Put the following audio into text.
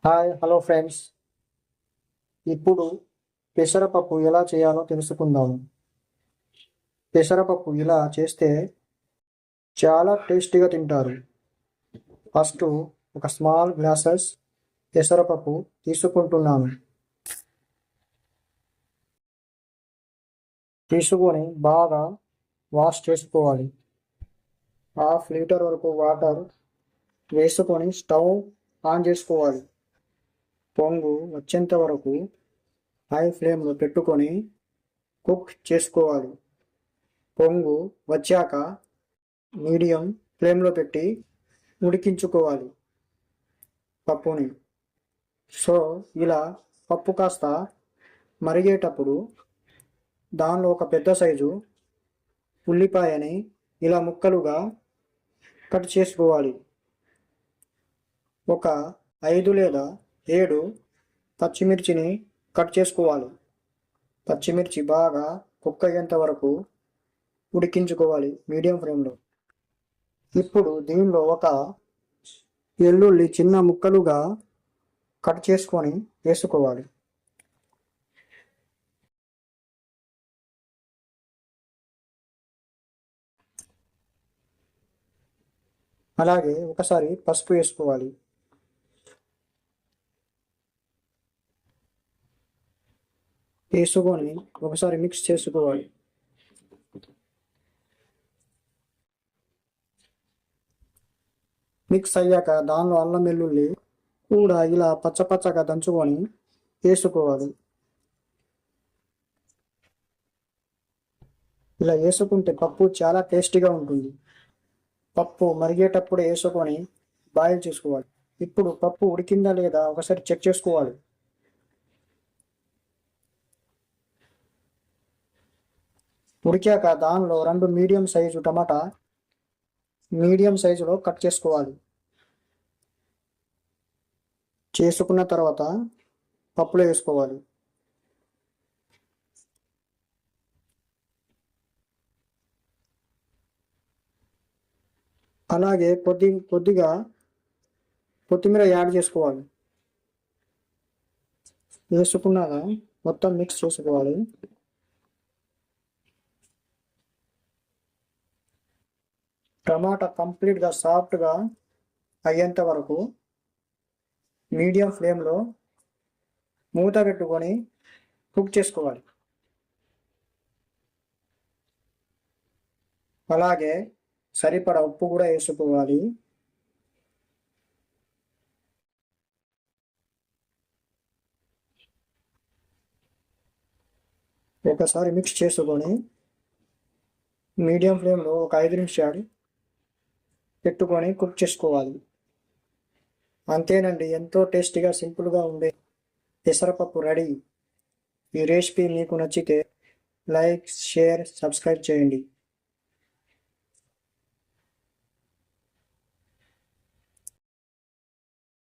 Hi hello friends. ఇప్పుడు పెసరపప్పు ఎలా చేయాలో తెలుసుకుందాము. పెసరపప్పు ఇలా చేస్తే చాలా టేస్టీగా తింటారు. ఫస్ట్ ఒక స్మాల్ గ్లాసెస్ పెసరపప్పు తీసుకుంటున్నాను. తీసుకొని బాగా వాష్ చేసుకోవాలి. హాఫ్ లీటర్ వరకు వాటర్ వేసుకొని స్టవ్ ఆన్ చేసుకోవాలి. పొంగు వచ్చేంత వరకు హై ఫ్లేమ్లో పెట్టుకొని కుక్ చేసుకోవాలి. పొంగు వచ్చాక మీడియం ఫ్లేమ్లో పెట్టి ఉడికించుకోవాలి పప్పుని. సో ఇలా పప్పు కాస్త మరిగేటప్పుడు దానిలో ఒక పెద్ద సైజు ఉల్లిపాయని ఇలా ముక్కలుగా కట్ చేసుకోవాలి. ఒక 5 లేదా 7 పచ్చిమిర్చిని కట్ చేసుకోవాలి. పచ్చిమిర్చి బాగా కుక్ అయ్యేంత వరకు ఉడికించుకోవాలి మీడియం ఫ్లేమ్లో. ఇప్పుడు దీనిలో ఒక వెల్లుల్లి చిన్న ముక్కలుగా కట్ చేసుకొని వేసుకోవాలి. అలాగే ఒకసారి పసుపు వేసుకోవాలి. వేసుకొని ఒకసారి మిక్స్ చేసుకోవాలి. మిక్స్ అయ్యాక దానిలో అల్లం వెల్లుల్లి కూడా ఇలా పచ్చపచ్చగా దంచుకొని వేసుకోవాలి. ఇలా వేసుకుంటే పప్పు చాలా టేస్టీగా ఉంటుంది. పప్పు మరిగేటప్పుడు వేసుకొని బాయిల్ చేసుకోవాలి. ఇప్పుడు పప్పు ఉడికిందా లేదా ఒకసారి చెక్ చేసుకోవాలి. ఉడికాక దానిలో 2 మీడియం సైజు టమాటా మీడియం సైజులో కట్ చేసుకోవాలి. చేసుకున్న తర్వాత పప్పులో వేసుకోవాలి. అలాగే కొద్దిగా కొత్తిమీర యాడ్ చేసుకోవాలి. వేసుకున్నాక మొత్తం మిక్స్ చేసుకోవాలి. టమాటా కంప్లీట్గా సాఫ్ట్గా అయ్యేంత వరకు మీడియం ఫ్లేమ్లో మూత పెట్టుకొని కుక్ చేసుకోవాలి. అలాగే సరిపడా ఉప్పు కూడా వేసుకోవాలి. ఒకసారి మిక్స్ చేసుకొని మీడియం ఫ్లేమ్లో ఒక 5 నిమిషాలు పెట్టుకొని కుక్ చేసుకోవాలి. అంతేనండి, ఎంతో టేస్టీగా సింపుల్గా ఉండే పెసరపప్పు రెడీ. ఈ రెసిపీ మీకు నచ్చితే లైక్, షేర్, సబ్స్క్రైబ్ చేయండి.